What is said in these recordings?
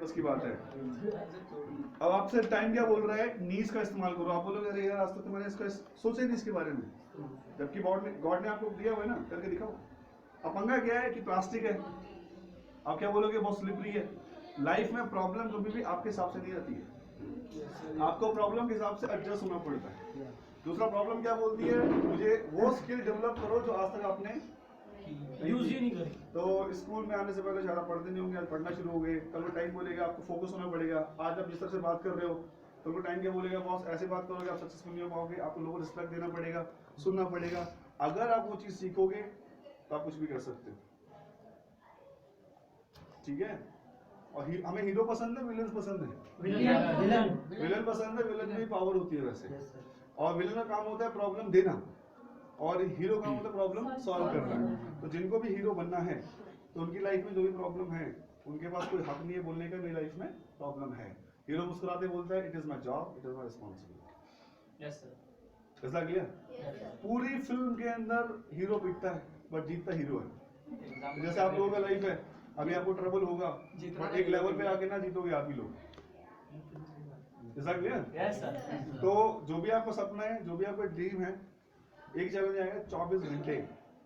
बस की बात है। अब आपसे टाइम क्या बोल रहा है, नीज का इस्तेमाल करो। आप बोलोगे अरे यार आज तक तुम्हारे इसका सोचे नहीं इसके बारे में, जबकि गॉड ने आपको दिया हुआ है ना, करके दिखाओ। अब पंगा क्या है कि प्लास्टिक है, आप क्या बोलोगे बहुत स्लिपरी है। लाइफ में प्रॉब्लम कभी भी आपके हिसाब से नहीं आती है, आपको प्रॉब्लम के हिसाब से एडजस्ट होना पड़ता है। दूसरा प्रॉब्लम क्या बोलती है, मुझे वो स्किल डेवलप करो जो आज तक आपने यूज ही नहीं करी। तो स्कूल में आने से पहले शायद पढ़ते नहीं होंगे, आज पढ़ना शुरू हो गए। कल को टाइम बोलेगा आपको फोकस होना पड़ेगा। आज आप जिस तरह से बात कर रहे हो, कल को टाइम क्या बोलेगा, बॉस ऐसे बात करोगे आप सक्सेसफुल नहीं हो पाओगे, आपको लोगों को रिस्पेक्ट देना पड़ेगा, सुनना पड़ेगा। अगर आप वो चीज सीखोगे तो आप कुछ भी कर सकते हो, ठीक है। और हमें हीरो पसंद है विलन पसंद है? विलन पसंद है। विलन में पावर होती है वैसे, और विलन का काम होता है प्रॉब्लम देना, और हीरो का होता है प्रॉब्लम सॉल्व करना। तो जिनको भी हीरो बनना है तो उनकी लाइफ में जो भी प्रॉब्लम है, उनके पास कोई हक नहीं है बोलने का मेरी लाइफ में प्रॉब्लम है। हीरो मुस्कुराते बोलता है it is my job, it is my responsibility. Yes sir, ऐसा क्लियर? पूरी फिल्म के अंदर हीरो पिटता है बट जीतता हीरो है। जैसे आप लोगों का लाइफ है, अभी आपको ट्रबल होगा बट एक लेवल पे आके ना जीतोगे आप ही लोग। ऐसा क्लियर? Yes sir. तो जो भी आपका सपना है, जो भी आपका ड्रीम है, एक चैलेंज आएगा 24 घंटे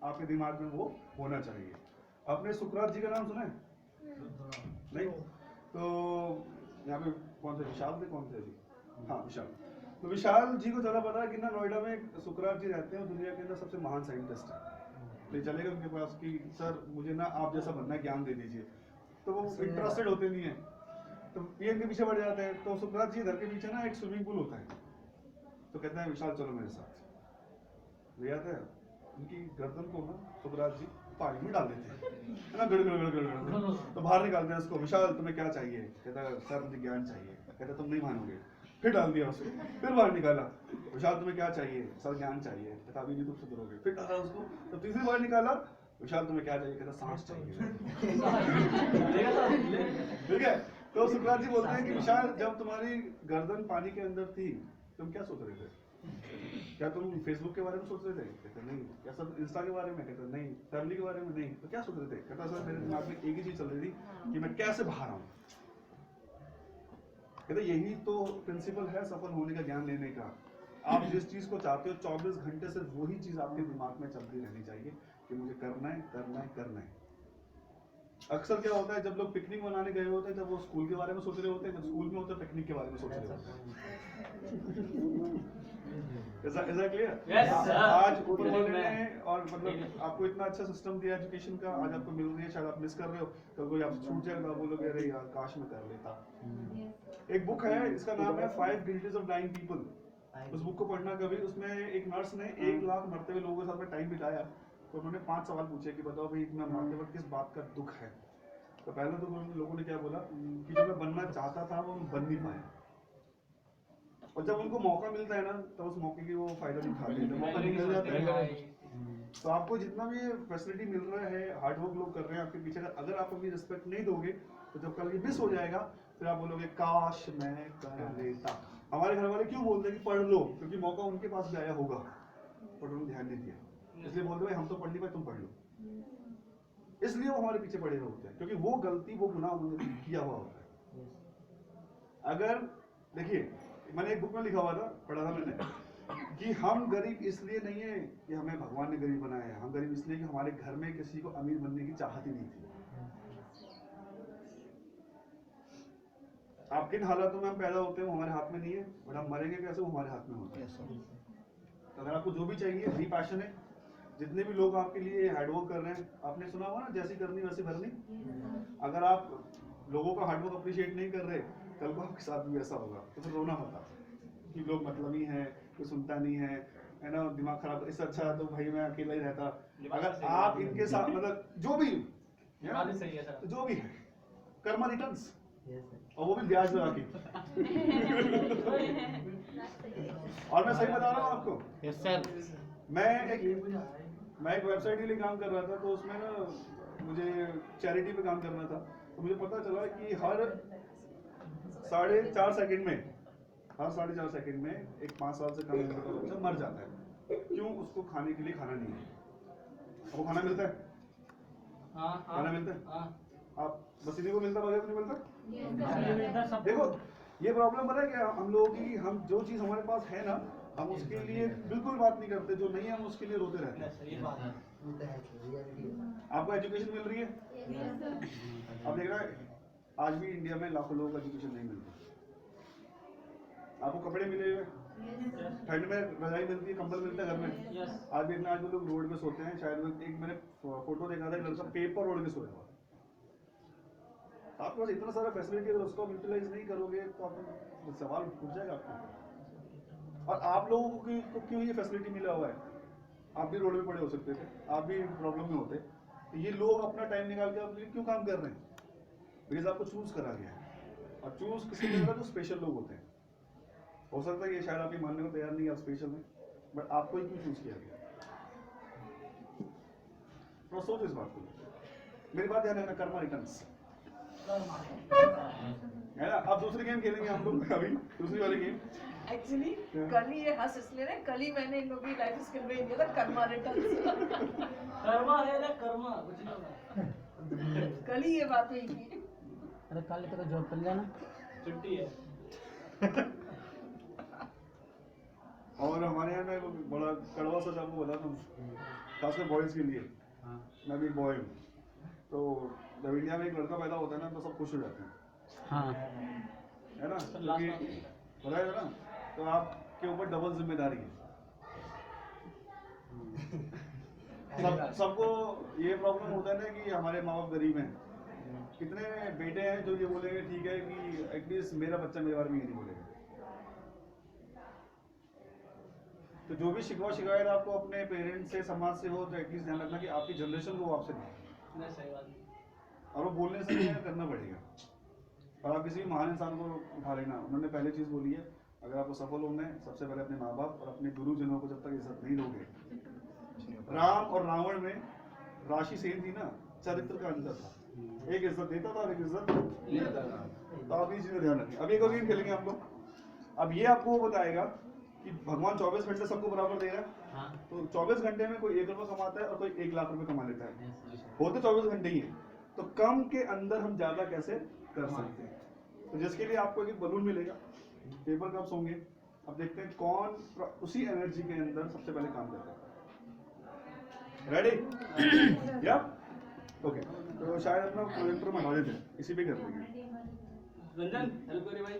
आपके दिमाग में वो होना चाहिए। आपने सुकरात जी का नाम सुना है? नहीं? तो यहाँ पे कौन थे, विशाल थे, कौन थे अभी? हाँ विशाल। तो विशाल जी को चला पता है कि ना नोएडा में सुकरात जी रहते हैं, दुनिया के अंदर सबसे महान साइंटिस्ट है। तो चलेगा उनके पास कि सर मुझे ना आप जैसा बनना है, ज्ञान दे दीजिए। तो वो इंटरेस्टेड होते नहीं है, तो ये इनके पीछे बढ़ जाते हैं। तो सुकरात जी घर के पीछे ना एक स्विमिंग पूल होता है, तो कहते हैं विशाल चलो मेरे साथ। याद है उनकी गर्दन को ना सुकरात जी पानी में डाल देते हैं ना, गड़ गड़ गड़ गड़ गड़, तो बाहर निकालते हैं उसको। विशाल तुम्हें क्या चाहिए? कहता है सर मुझे ज्ञान चाहिए। कहता तुम नहीं मानोगे। फिर डाल दिया उसको, फिर बाहर निकाला। विशाल तुम्हें क्या चाहिए? सर ज्ञान चाहिए। कहता अभी नहीं तुम सुधरोगे। फिर डाला उसको, तो तीसरी बार निकाला। विशाल तुम्हें क्या चाहिए? कहता सांस चाहिए। ठीक है। तो सुकरात जी बोलते हैं कि विशाल जब तुम्हारी गर्दन पानी के अंदर थी तुम क्या सोच रहे थे? क्या तुम फेसबुक के बारे में सोच रहे थे? कहते नहीं। क्या सब इंस्टा के बारे में? कहते नहीं। फैमिली के बारे में? नहीं। तो क्या सोच रहे थे? कहता सर मेरे दिमाग में एक ही चीज चल रही थी कि मैं कैसे बाहर आऊं। कहते यही तो प्रिंसिपल है सफल होने का, ज्ञान लेने का। आप जिस चीज को चाहते हो 24 घंटे से वही चीज आपके दिमाग में चलती रहनी चाहिए कि मुझे करना है करना है करना है। अक्सर क्या होता है जब लोग पिकनिक मनाने गए होते हैं, जब वो स्कूल के बारे में सोच रहे होते हैं, जब स्कूल में होते हैं पिकनिक के बारे में सोच रहे होते हैं। ऐसा क्लियर? yes, आज ऊपर वाले ने और मतलब आपको इतना अच्छा सिस्टम दिया एजुकेशन का, आज आपको मिल रही है, शायद आप मिस कर रहे हो, कल कोई आपसे छूट जाएगा, बोलोगे अरे यार काश मैं कर लेता। एक बुक है, इसका नाम है 5 Guilties of Dying People। उस बुक को पढ़ना कभी। उसमें एक नर्स ने 1 लाख मरते हुए लोगों के साथ में टाइम बिताया, तो उन्होंने 5 सवाल पूछे कि बताओ भाई मैं मरते वक्त किस बात का दुख है। तो पहले तो लोगों ने क्या बोला कि जो मैं बनना चाहता था वो बन नहीं पाया, और जब उनको मौका मिलता है ना तो उस मौके की वो फायदा नहीं उठाते, जब मौका नहीं मिल जाता है। तो आपको जितना भी फैसिलिटी मिल रहा है, हार्डवर्क लोग कर रहे हैं आपके पीछे, अगर आप अभी रिस्पेक्ट नहीं दोगे तो जब कल ये मिस हो जाएगा फिर आप बोलोगे काश मैं कर लेता। हमारे घर वाले क्यों बोलते हैं कि पढ़ लो, क्योंकि मौका उनके पास भी आया होगा पर उन्होंने ध्यान नहीं दिया, इसलिए बोलते भाई हम तो पढ़ नहीं पाए तुम पढ़ लो। इसलिए वो हमारे पीछे पड़े होते हैं, क्योंकि वो गलती वो गुनाह उन्होंने किया हुआ होता है। अगर देखिए मैंने एक बुक में लिखा हुआ था, पढ़ा था मैंने, कि हम गरीब इसलिए नहीं है कि हमें भगवान ने गरीब बनाया है, हम गरीब इसलिए कि हमारे घर में किसी को अमीर बनने की चाहत ही नहीं थी। आप किन हालातों में हम पैदा होते हैं वो हमारे हाथ में नहीं है, बट हम मरेंगे कैसे वो हमारे हाथ में होता है। तो अगर आपको जो भी चाहिए, बी पैशन है, जितने भी लोग आपके लिए हार्डवर्क कर रहे हैं, आपने सुना होगा ना जैसी करनी वैसी भरनी। अगर आप लोगों का हार्डवर्क अप्रिशिएट नहीं कर रहे, कल को आपके साथ भी ऐसा होगा, तो फिर रोना मत कि लोग मतलबी हैं, कोई सुनता नहीं है ना, दिमाग खराब। इससे अच्छा तो भाई मैं अकेला ही रहता। अगर आप इनके साथ मतलब जो भी तो जो भी है कर्मा रिटर्न्स, और वो भी ब्याज लगा के। और मैं सही बता रहा हूँ आपको। Yes sir. मैं एक वेबसाइट के लिए काम कर रहा था, तो उसमें ना मुझे चैरिटी पे काम करना था। तो मुझे पता चला कि हर 4.5 सेकंड में, हर 4.5 सेकंड में एक 5 साल से कम उम्र का बच्चा मर जाता है। क्यों? उसको खाने के लिए खाना नहीं है। वो खाना मिलता है? खाना मिलता है? आप बस इन्हीं को मिलता, वगैरह नहीं मिलता। देखो ये प्रॉब्लम पता है क्या, हम लोगों की, हम जो चीज हमारे पास है ना, हम उसके लिए बिल्कुल बात नहीं करते, जो नहीं है हम उसके लिए रोते रहते हैं। आपको एजुकेशन मिल रही है, अब देख रहा है आज भी इंडिया में लाखों लोगों को एजुकेशन नहीं मिलती। आपको कपड़े मिले हुए, ठंड में रजाई मिलती है, कंबल मिलता है घर में। आज भी इतना, आज भी लोग रोड पे सोते हैं। शायद एक मैंने फोटो देखा था, लड़का पेपर ओढ़ के सोया हुआ। आपके पास इतना सारा फैसिलिटी, अगर उसको यूटिलाइज नहीं करोगे तो आप सवाल पूछ जाएगा आपको। और आप लोगों को क्यों ये फैसिलिटी मिला हुआ है? आप भी रोड पे पड़े हो सकते थे, आप भी प्रॉब्लम में होते। तो ये लोग अपना टाइम निकाल के आपके लिए क्यों काम कर रहे हैं? बिकॉज आपको चूज करा गया है। और चूज किसी को करा? जो स्पेशल लोग होते हैं। हो सकता है ये शायद आपकी मानने को तैयार नहीं है, आप स्पेशल हैं, बट आपको ही क्यों चूज किया गया? थोड़ा सोच इस बात को। मेरी बात ध्यान रखना, कर्मा रिटर्न्स है ना। अब दूसरी गेम खेलेंगे हम लोग, अभी दूसरी वाली गेम। एक्चुअली कल ही ये हंस इसलिए ना, कल ही मैंने इन लोगों की लाइफ स्किल में दिया था कर्मा रिटर्न्स। कर्मा है ना, कर्मा कुछ नहीं होगा। कल ही ये बात हुई थी। अरे कल तो जॉब कर जाना, छुट्टी है। और हमारे यहाँ में बड़ा कड़वा सच आपको बता दूँ, खासकर बॉयज़ के लिए। मैं भी बॉय हूँ, तो जब इंडिया में एक लड़का पैदा होता है ना तो सब खुश हो जाते हैं। हाँ है ना, क्योंकि पता है ना, तो आपके ऊपर डबल जिम्मेदारी है। सबको ये प्रॉब्लम होता है ना कि हमारे माँ बाप गरीब हैं। कितने बेटे हैं जो ये बोलेंगे ठीक है कि एटलीस्ट मेरा बच्चा मेरे बारे में ये नहीं बोलेगा। तो जो भी शिकवा शिकायत आपको अपने पेरेंट्स से, समाज से हो, तो एटलीस्ट ध्यान रखना कि आपकी जनरेशन को आपसे नहीं, सही बात। और वो बोलने से नहीं करना पड़ेगा। और आप किसी भी महान इंसान को उठा लेना, उन्होंने पहले चीज़ बोली है, अगर आपको सफल होना है सबसे पहले अपने माँ बाप और अपने गुरुजनों को जब तक इज्जत नहीं दोगे। राम और रावण में राशि सेम थी ना, चरित्र का अंतर था। एक इज्जत देता था और एक इज्जत नहीं देता था। तो आप इस चीज़ का ध्यान रखें। अब एक और गेम खेलेंगे हम लोग। अब ये आपको वो बताएगा कि भगवान 24 घंटे सबको बराबर दे रहा है। हाँ। तो 24 घंटे में कोई 1 रुपया कमाता है और कोई 1 लाख रुपए कमा लेता है। होते 24 घंटे ही है, तो कम के अंदर हम ज्यादा कैसे कर सकते हैं? तो जिसके लिए आपको एक बलून मिलेगा, पेपर कप्स होंगे। अब देखते हैं कौन उसी एनर्जी के अंदर सबसे पहले काम करता है। रेडी? या ओके, तो शायद अपना प्रोजेक्टर में हटा देते हैं, इसी पे कर लेंगे। रंजन हेल्प करिए भाई।